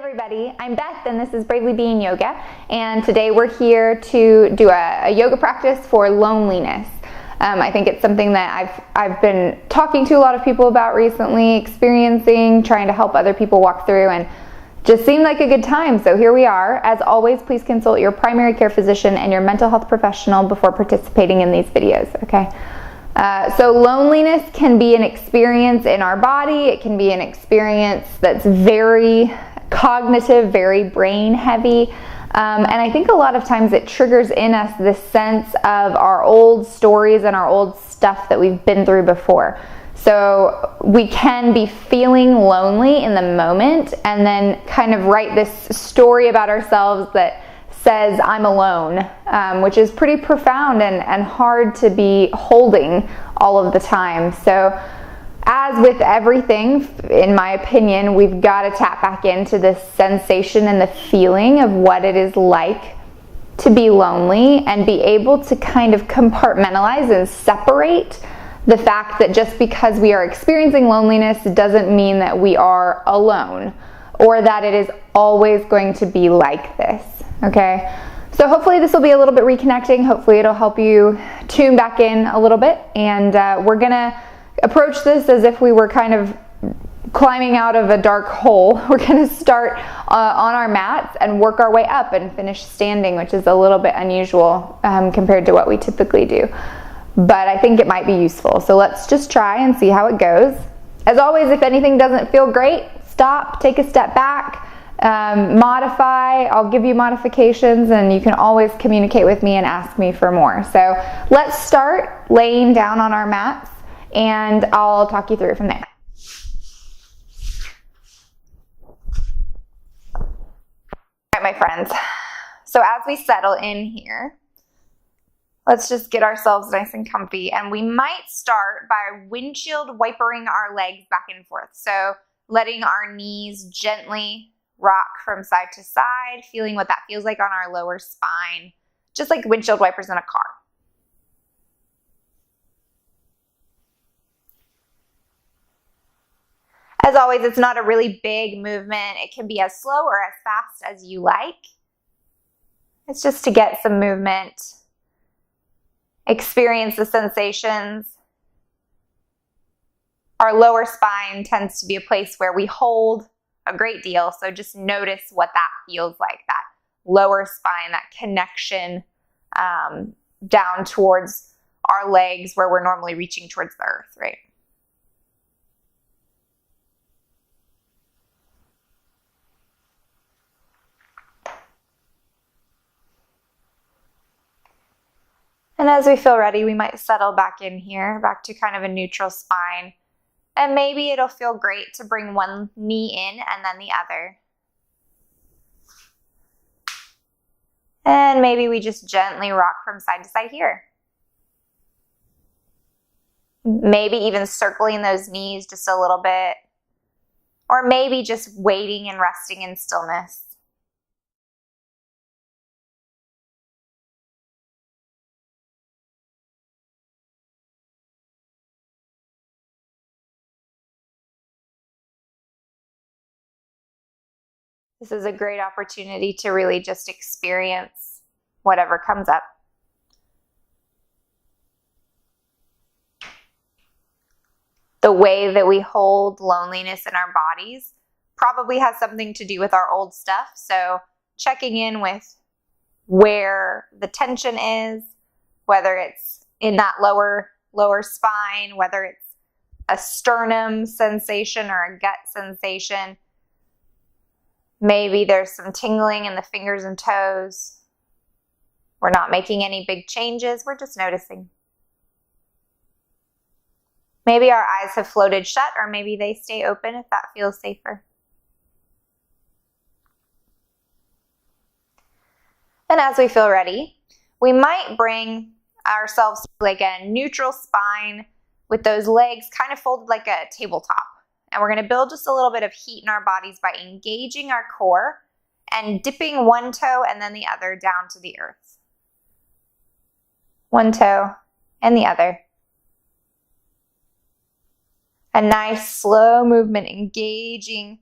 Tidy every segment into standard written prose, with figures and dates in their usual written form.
everybody, I'm Beth and this is Bravely Being Yoga, and today we're here to do a yoga practice for loneliness. I think it's something that I've been talking to a lot of people about recently, experiencing, trying to help other people walk through, and just seemed like a good time, so here we are. As always, please consult your primary care physician and your mental health professional before participating in these videos, okay? So loneliness can be an experience in our body. It can be an experience that's very cognitive, very brain heavy. And I think a lot of times it triggers in us this sense of our old stories and our old stuff that we've been through before. So we can be feeling lonely in the moment and then kind of write this story about ourselves that says I'm alone, which is pretty profound and hard to be holding all of the time. So as with everything, in my opinion, we've got to tap back into this sensation and the feeling of what it is like to be lonely and be able to kind of compartmentalize and separate the fact that just because we are experiencing loneliness doesn't mean that we are alone or that it is always going to be like this. Okay, so hopefully this will be a little bit reconnecting. Hopefully it'll help you tune back in a little bit, and we're gonna approach this as if we were kind of climbing out of a dark hole. We're gonna start on our mats and work our way up and finish standing, which is a little bit unusual compared to what we typically do, but I think it might be useful. So let's just try and see how it goes. As always, if anything doesn't feel great, stop, take a step back, modify. I'll give you modifications, and you can always communicate with me and ask me for more. So let's start laying down on our mats, and I'll talk you through it from there. All right, my friends. So as we settle in here, let's just get ourselves nice and comfy, and we might start by windshield wipering our legs back and forth. So letting our knees gently rock from side to side, feeling what that feels like on our lower spine, just like windshield wipers in a car. As always, it's not a really big movement. It can be as slow or as fast as you like. It's just to get some movement, experience the sensations. Our lower spine tends to be a place where we hold a great deal, so just notice what that feels like, that lower spine, that connection down towards our legs where we're normally reaching towards the earth, right? And as we feel ready, we might settle back in here, back to kind of a neutral spine. And maybe it'll feel great to bring one knee in and then the other. And maybe we just gently rock from side to side here. Maybe even circling those knees just a little bit. Or maybe just waiting and resting in stillness. This is a great opportunity to really just experience whatever comes up. The way that we hold loneliness in our bodies probably has something to do with our old stuff. So checking in with where the tension is, whether it's in that lower spine, whether it's a sternum sensation or a gut sensation. Maybe there's some tingling in the fingers and toes. We're not making any big changes. We're just noticing. Maybe our eyes have floated shut, or maybe they stay open if that feels safer. And as we feel ready, we might bring ourselves to like a neutral spine with those legs kind of folded like a tabletop. And we're going to build just a little bit of heat in our bodies by engaging our core and dipping one toe and then the other down to the earth. One toe and the other. A nice slow movement, engaging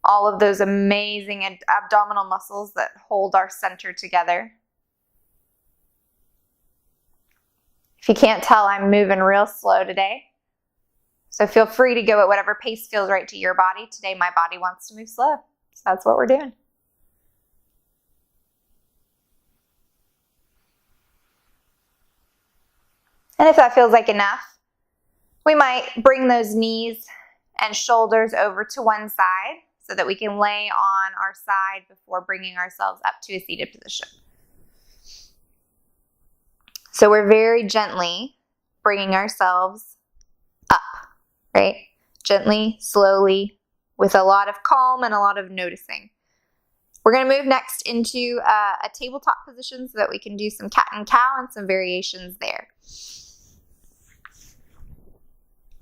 all of those amazing abdominal muscles that hold our center together. If you can't tell, I'm moving real slow today. So feel free to go at whatever pace feels right to your body. Today, my body wants to move slow. So that's what we're doing. And if that feels like enough, we might bring those knees and shoulders over to one side so that we can lay on our side before bringing ourselves up to a seated position. So we're very gently bringing ourselves up, right? Gently, slowly, with a lot of calm and a lot of noticing. We're going to move next into a tabletop position so that we can do some cat and cow and some variations there.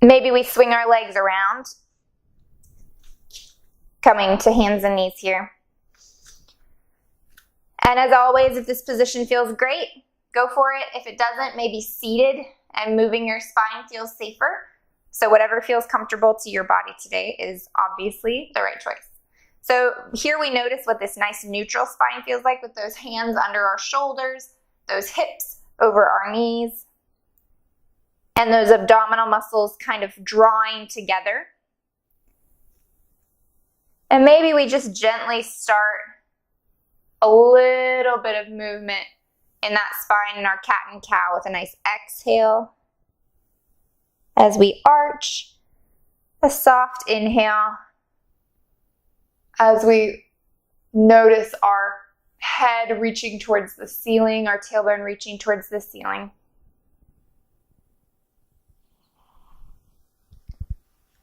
Maybe we swing our legs around, coming to hands and knees here. And as always, if this position feels great, go for it. If it doesn't, maybe seated and moving your spine feels safer. So whatever feels comfortable to your body today is obviously the right choice. So here we notice what this nice neutral spine feels like with those hands under our shoulders, those hips over our knees, and those abdominal muscles kind of drawing together. And maybe we just gently start a little bit of movement in that spine in our cat and cow with a nice exhale as we arch, a soft inhale as we notice our head reaching towards the ceiling, our tailbone reaching towards the ceiling.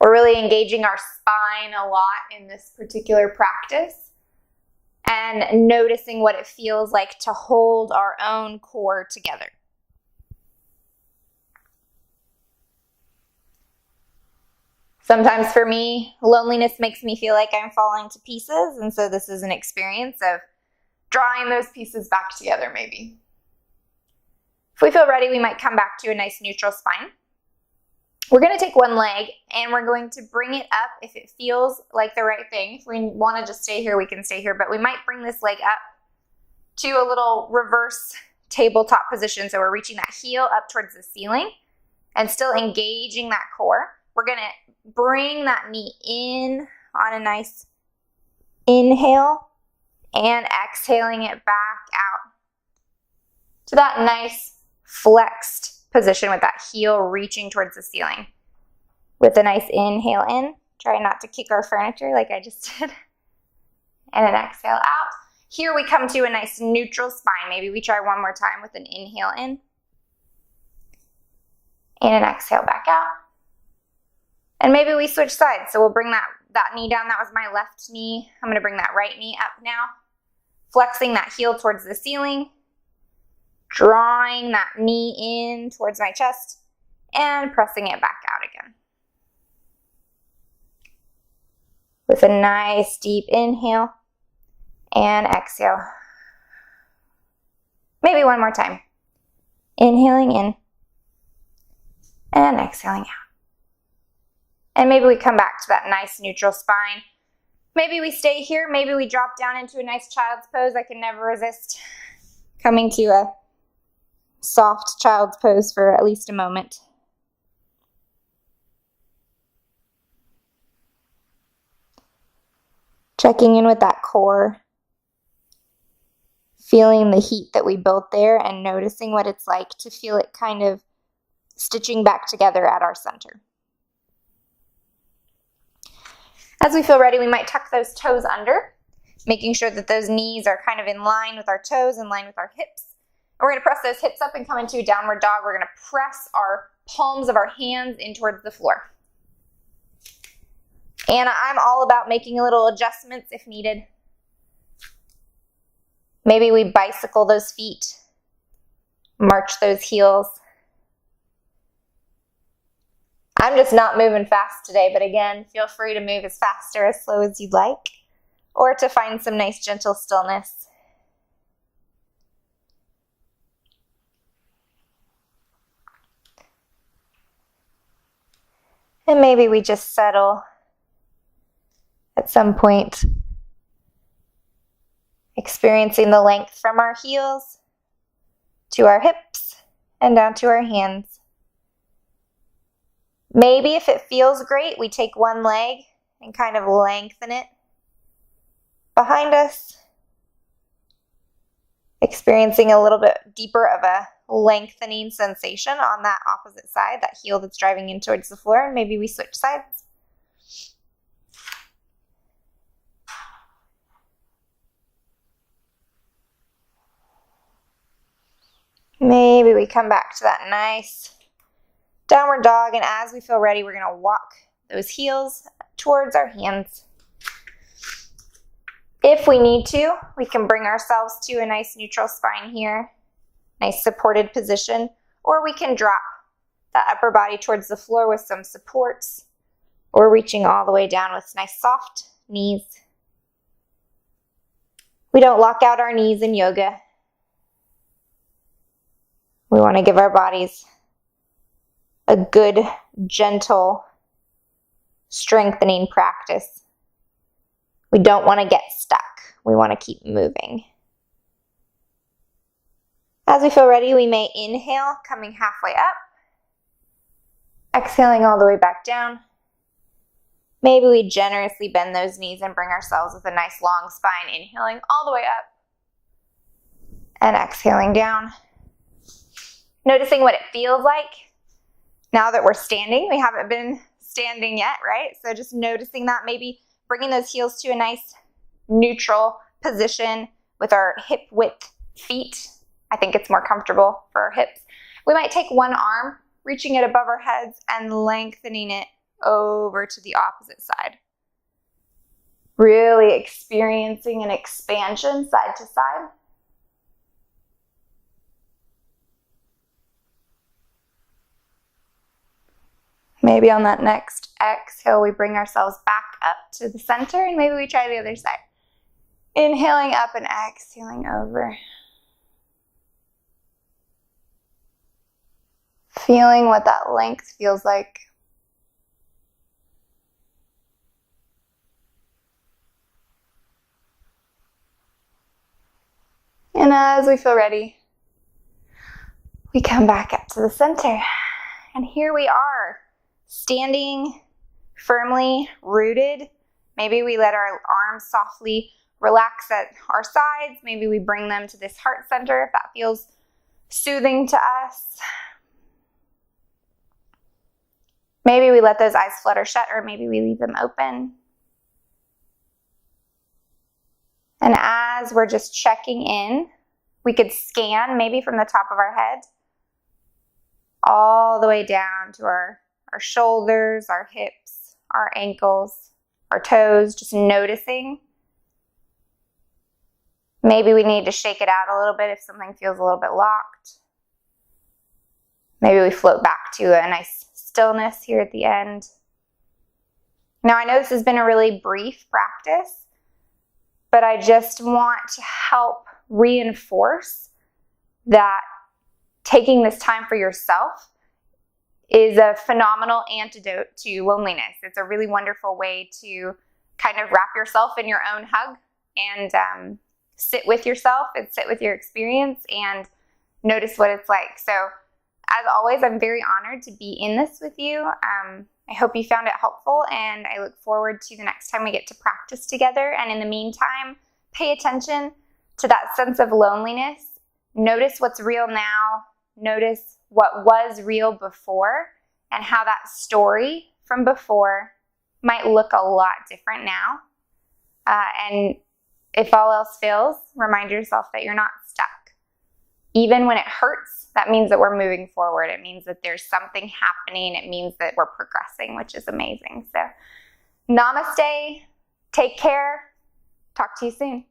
We're really engaging our spine a lot in this particular practice and noticing what it feels like to hold our own core together. Sometimes for me, loneliness makes me feel like I'm falling to pieces, and so this is an experience of drawing those pieces back together maybe. If we feel ready, we might come back to a nice neutral spine. We're going to take one leg and we're going to bring it up if it feels like the right thing. If we want to just stay here, we can stay here, but we might bring this leg up to a little reverse tabletop position. So we're reaching that heel up towards the ceiling and still engaging that core. We're going to bring that knee in on a nice inhale and exhaling it back out to that nice flexed position with that heel reaching towards the ceiling. With a nice inhale in, try not to kick our furniture like I just did, and an exhale out. Here we come to a nice neutral spine. Maybe we try one more time with an inhale in and an exhale back out. And maybe we switch sides. So we'll bring that knee down. That was my left knee. I'm going to bring that right knee up now, flexing that heel towards the ceiling, drawing that knee in towards my chest and pressing it back out again. With a nice deep inhale and exhale. Maybe one more time. Inhaling in and exhaling out. And maybe we come back to that nice neutral spine. Maybe we stay here. Maybe we drop down into a nice child's pose. I can never resist coming to a soft child's pose for at least a moment. Checking in with that core, feeling the heat that we built there and noticing what it's like to feel it kind of stitching back together at our center. As we feel ready, we might tuck those toes under, making sure that those knees are kind of in line with our toes, in line with our hips. We're going to press those hips up and come into a downward dog. We're going to press our palms of our hands in towards the floor. And I'm all about making little adjustments if needed. Maybe we bicycle those feet, march those heels. I'm just not moving fast today, but again, feel free to move as fast or as slow as you'd like, or to find some nice gentle stillness. And maybe we just settle at some point. Experiencing the length from our heels to our hips and down to our hands. Maybe if it feels great, we take one leg and kind of lengthen it behind us. Experiencing a little bit deeper of a lengthening sensation on that opposite side, that heel that's driving in towards the floor, and maybe we switch sides. Maybe we come back to that nice downward dog, and as we feel ready, we're going to walk those heels towards our hands. If we need to, we can bring ourselves to a nice neutral spine here, nice supported position, or we can drop that upper body towards the floor with some supports, or reaching all the way down with nice soft knees. We don't lock out our knees in yoga. We want to give our bodies a good, gentle, strengthening practice. We don't want to get stuck. We want to keep moving. As we feel ready, we may inhale, coming halfway up. Exhaling all the way back down. Maybe we generously bend those knees and bring ourselves with a nice long spine, inhaling all the way up. And exhaling down. Noticing what it feels like now that we're standing. We haven't been standing yet, right? So just noticing that, maybe bringing those heels to a nice neutral position with our hip width feet. I think it's more comfortable for our hips. We might take one arm, reaching it above our heads and lengthening it over to the opposite side. Really experiencing an expansion side to side. Maybe on that next exhale, we bring ourselves back up to the center, and maybe we try the other side. Inhaling up and exhaling over. Feeling what that length feels like. And as we feel ready, we come back up to the center. And here we are, standing firmly rooted. Maybe we let our arms softly relax at our sides. Maybe we bring them to this heart center if that feels soothing to us. Maybe we let those eyes flutter shut, or maybe we leave them open. And as we're just checking in, we could scan maybe from the top of our head all the way down to our shoulders, our hips, our ankles, our toes, just noticing. Maybe we need to shake it out a little bit if something feels a little bit locked. Maybe we float back to a nice stillness here at the end. Now, I know this has been a really brief practice, but I just want to help reinforce that taking this time for yourself is a phenomenal antidote to loneliness. It's a really wonderful way to kind of wrap yourself in your own hug and sit with yourself and sit with your experience and notice what it's like. So as always, I'm very honored to be in this with you. I hope you found it helpful, and I look forward to the next time we get to practice together. And in the meantime, pay attention to that sense of loneliness. Notice what's real now. Notice what was real before and how that story from before might look a lot different now. And if all else fails, remind yourself that you're not stuck. Even when it hurts, that means that we're moving forward. It means that there's something happening. It means that we're progressing, which is amazing. So, namaste. Take care. Talk to you soon.